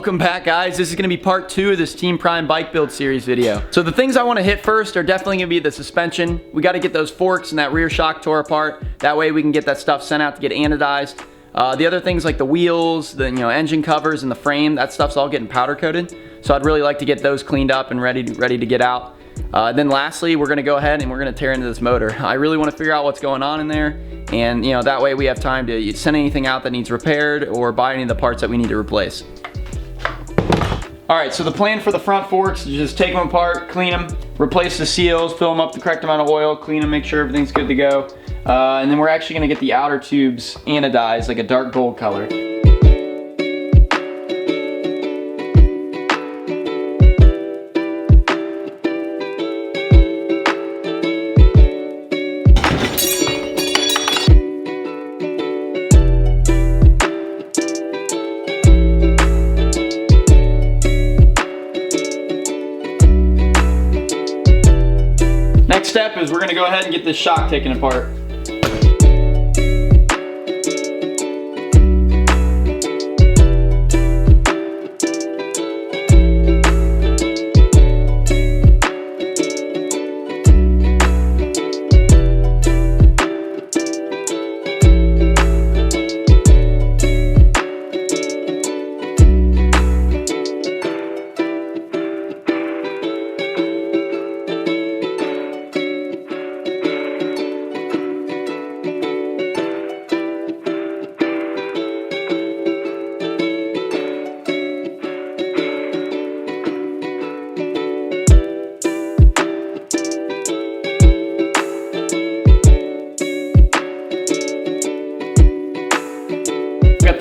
Welcome back, guys. This is going to be part 2 of this Team Prime bike build series video. So the things I want to hit first are definitely going to be the suspension. We got to get those forks and that rear shock tore apart. That way we can get that stuff sent out to get anodized. The other things like the wheels, the engine covers and the frame, that stuff's all getting powder coated. So I'd really like to get those cleaned up and ready to get out. Then lastly, we're going to go ahead and we're going to tear into this motor. I really want to figure out what's going on in there, and that way we have time to send anything out that needs repaired or buy any of the parts that we need to replace. Alright, so the plan for the front forks is just take them apart, clean them, replace the seals, fill them up the correct amount of oil, clean them, make sure everything's good to go. And then we're actually going to get the outer tubes anodized like a dark gold color. Next step is we're going to go ahead and get this shock taken apart.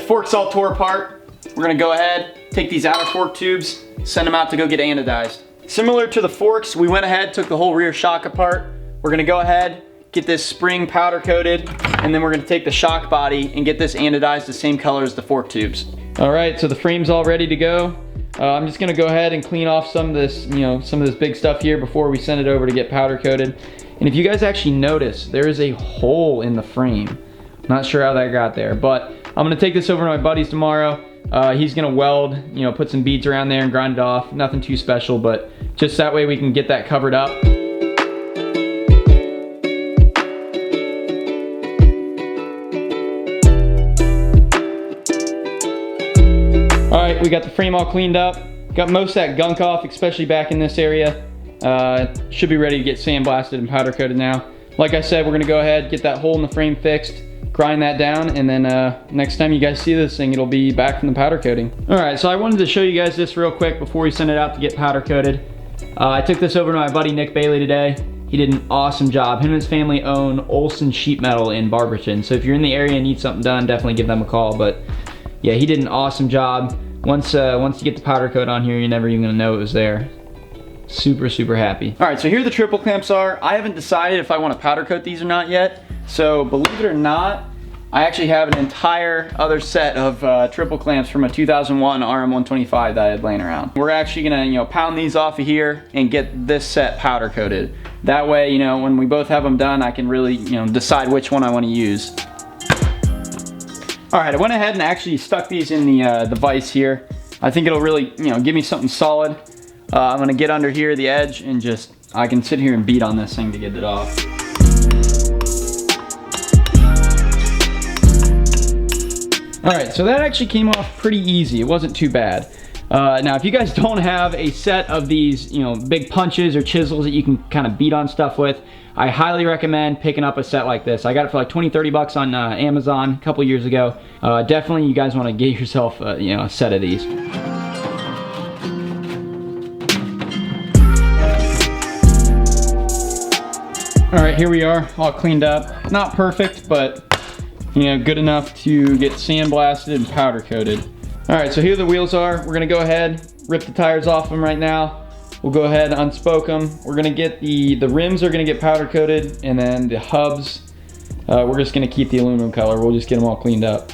Forks all tore apart. We're gonna go ahead, take these outer fork tubes, send them out to go get anodized. Similar to the forks, we went ahead, took the whole rear shock apart. We're gonna go ahead, get this spring powder coated, and then we're gonna take the shock body and get this anodized the same color as the fork tubes. All right, so the frame's all ready to go. I'm just gonna go ahead and clean off some of this, some of this big stuff here before we send it over to get powder coated. And if you guys actually notice, there is a hole in the frame. Not sure how that got there, but I'm gonna take this over to my buddy's tomorrow. He's gonna weld, put some beads around there and grind it off. Nothing too special, but just that way we can get that covered up. All right, we got the frame all cleaned up. Got most of that gunk off, especially back in this area. Should be ready to get sandblasted and powder coated now. Like I said, we're gonna go ahead, get that hole in the frame fixed, grind that down, and then next time you guys see this thing, it'll be back from the powder coating. All right, so I wanted to show you guys this real quick before we send it out to get powder coated. I took this over to my buddy Nick Bailey today. He did an awesome job. Him and his family own Olson Sheet Metal in Barberton, so if you're in the area and need something done, definitely give them a call. But yeah, he did an awesome job. Once you get the powder coat on here, you're never even gonna know it was there. Super happy. All right, so here the triple clamps are. I haven't decided if I want to powder coat these or not yet. So believe it or not, I actually have an entire other set of triple clamps from a 2001 RM125 that I had laying around. We're actually gonna pound these off of here and get this set powder coated. That way, when we both have them done, I can really decide which one I want to use. All right, I went ahead and actually stuck these in the vise here. I think it'll really give me something solid. I'm gonna get under here, the edge, and I can sit here and beat on this thing to get it off. All right, so that actually came off pretty easy. It wasn't too bad. Now, if you guys don't have a set of these, big punches or chisels that you can kind of beat on stuff with, I highly recommend picking up a set like this. I got it for like 20-30 bucks on Amazon a couple years ago. Definitely, you guys want to get yourself, a set of these. All right, here we are, all cleaned up. Not perfect, but good enough to get sandblasted and powder coated. All right, so here the wheels are. We're gonna go ahead, rip the tires off them right now. We'll go ahead and unspoke them. We're gonna get the rims are gonna get powder coated, and then the hubs, we're just gonna keep the aluminum color. We'll just get them all cleaned up.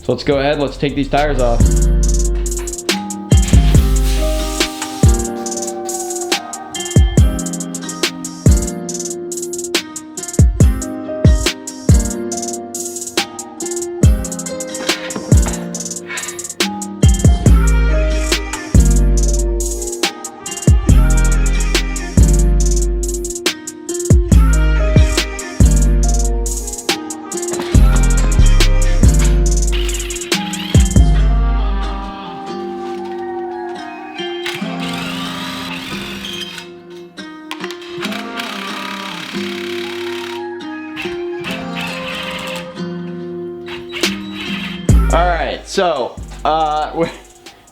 So let's go ahead, let's take these tires off. So,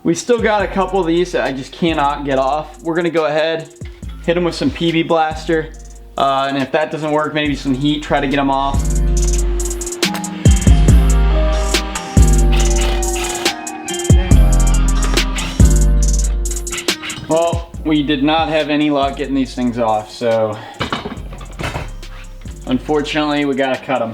we still got a couple of these that I just cannot get off. We're gonna go ahead, hit them with some PB Blaster, and if that doesn't work, maybe some heat, try to get them off. Well, we did not have any luck getting these things off, so unfortunately we gotta cut them.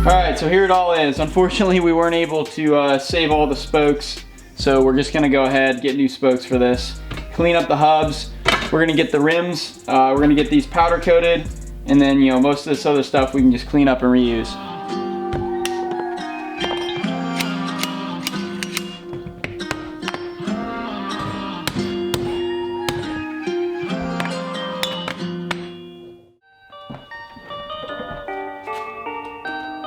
Alright, so here it all is. Unfortunately, we weren't able to save all the spokes, so we're just gonna go ahead, get new spokes for this. Clean up the hubs. We're gonna get the rims. We're gonna get these powder coated, and then, you know, most of this other stuff we can just clean up and reuse.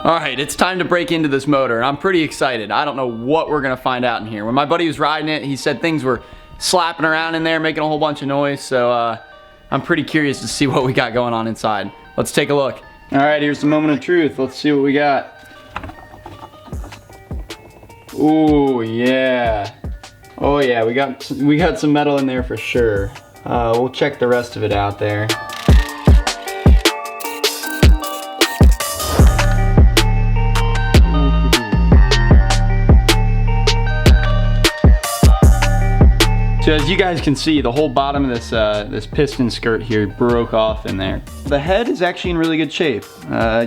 All right, it's time to break into this motor. I'm pretty excited. I don't know what we're gonna find out in here. When my buddy was riding it, he said things were slapping around in there, making a whole bunch of noise, so I'm pretty curious to see what we got going on inside. Let's take a look. All right, here's the moment of truth. Let's see what we got. Ooh, yeah. Oh yeah, we got some metal in there for sure. We'll check the rest of it out there. So as you guys can see, the whole bottom of this this piston skirt here broke off in there. The head is actually in really good shape.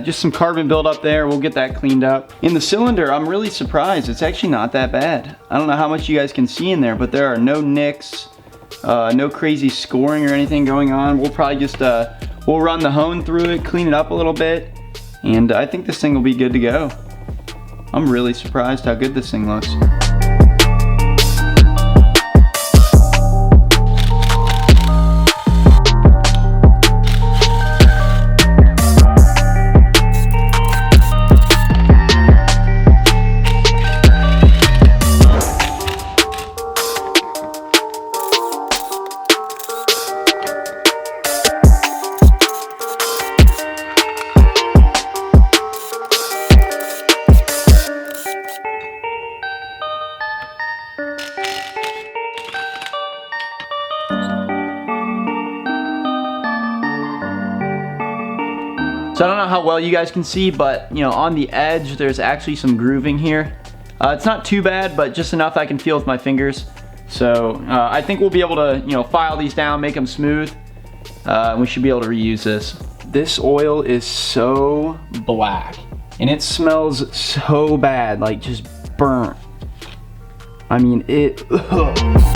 Just some carbon buildup there. We'll get that cleaned up. In the cylinder, I'm really surprised. It's actually not that bad. I don't know how much you guys can see in there, but there are no nicks, no crazy scoring or anything going on. We'll probably just we'll run the hone through it, clean it up a little bit, and I think this thing will be good to go. I'm really surprised how good this thing looks. So I don't know how well you guys can see, but you know, on the edge there's actually some grooving here. It's not too bad, but just enough I can feel with my fingers. So I think we'll be able to, you know, file these down, make them smooth. We should be able to reuse this. This oil is so black and it smells so bad, like just burnt. I mean, it. Ugh.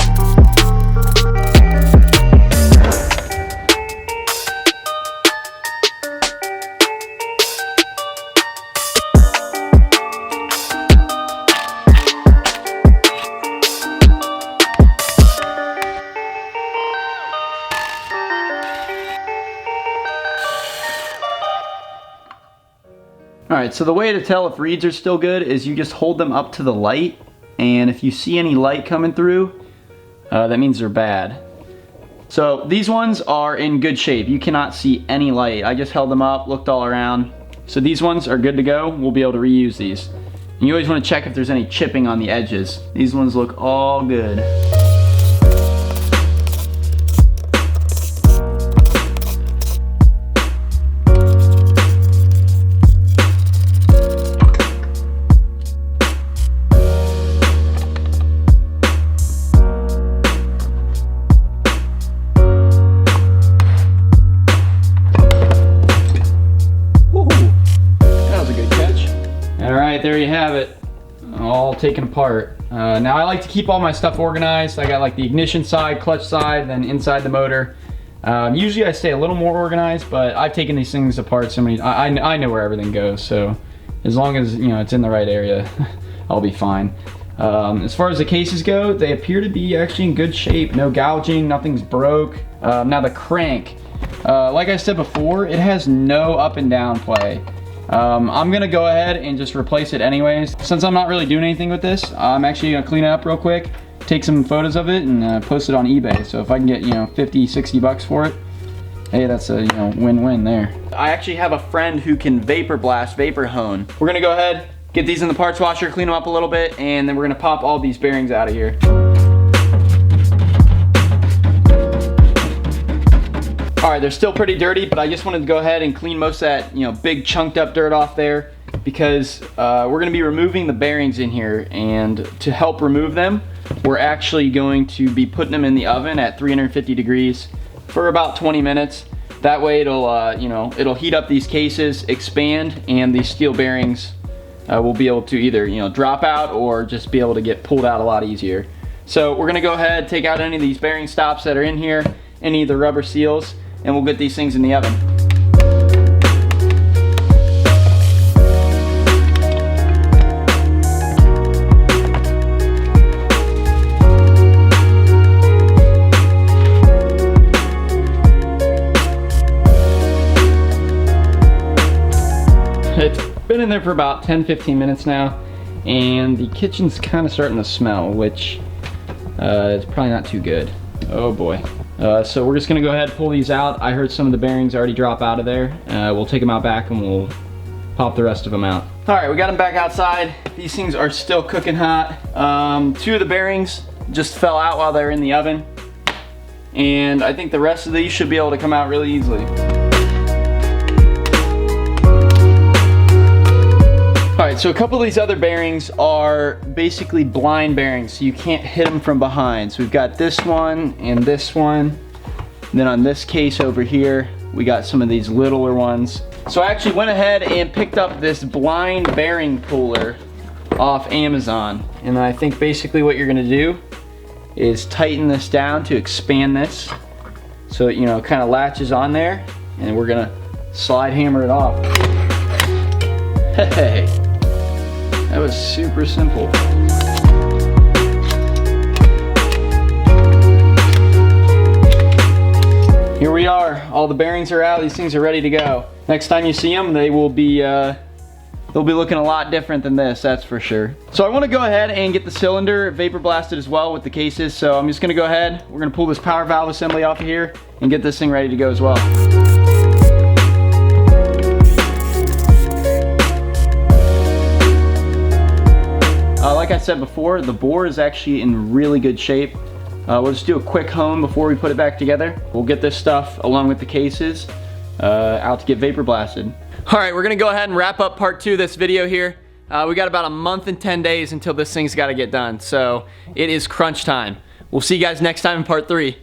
Alright, so the way to tell if reeds are still good is you just hold them up to the light, and if you see any light coming through, that means they're bad. So these ones are in good shape. You cannot see any light. I just held them up, looked all around. So these ones are good to go. We'll be able to reuse these. And you always want to check if there's any chipping on the edges. These ones look all good. There you have it, all taken apart. Now I like to keep all my stuff organized. I got like the ignition side, clutch side, then inside the motor. Usually I stay a little more organized, but I've taken these things apart so many. I know where everything goes, so as long as you know it's in the right area, I'll be fine. As far as the cases go, they appear to be actually in good shape. No gouging, nothing's broke. Now the crank, like I said before, it has no up and down play. I'm gonna go ahead and just replace it anyways. Since I'm not really doing anything with this, I'm actually gonna clean it up real quick, take some photos of it, and post it on eBay. So if I can get, 50, 60 bucks for it, hey, that's a, win-win there. I actually have a friend who can vapor blast, vapor hone. We're gonna go ahead, get these in the parts washer, clean them up a little bit, and then we're gonna pop all these bearings out of here. All right, they're still pretty dirty, but I just wanted to go ahead and clean most of that, big chunked up dirt off there, because we're gonna be removing the bearings in here, and to help remove them, we're actually going to be putting them in the oven at 350 degrees for about 20 minutes. That way it'll, it'll heat up these cases, expand, and these steel bearings will be able to either, drop out or just be able to get pulled out a lot easier. So we're gonna go ahead, take out any of these bearing stops that are in here, any of the rubber seals, and we'll get these things in the oven. It's been in there for about 10-15 minutes now, and the kitchen's kind of starting to smell, which is probably not too good. Oh boy. So we're just gonna go ahead and pull these out. I heard some of the bearings already drop out of there. We'll take them out back and we'll pop the rest of them out. All right, we got them back outside. These things are still cooking hot. 2 of the bearings just fell out while they were in the oven. And I think the rest of these should be able to come out really easily. All right, so a couple of these other bearings are basically blind bearings, so you can't hit them from behind. So we've got this one and this one. And then on this case over here, we got some of these littler ones. So I actually went ahead and picked up this blind bearing puller off Amazon. And I think basically what you're gonna do is tighten this down to expand this so it, kind of latches on there, and we're gonna slide hammer it off. Hey. That was super simple. Here we are. All the bearings are out. These things are ready to go. Next time you see them, they will be they'll be looking a lot different than this, that's for sure. So I want to go ahead and get the cylinder vapor blasted as well with the cases. So I'm just going to go ahead. We're going to pull this power valve assembly off of here and get this thing ready to go as well. Like I said before, the bore is actually in really good shape. We'll just do a quick hone before we put it back together. We'll get this stuff along with the cases out to get vapor blasted. All right, we're gonna go ahead and wrap up part 2 of this video here. We got about a month and 10 days until this thing's gotta get done. So it is crunch time. We'll see you guys next time in part 3.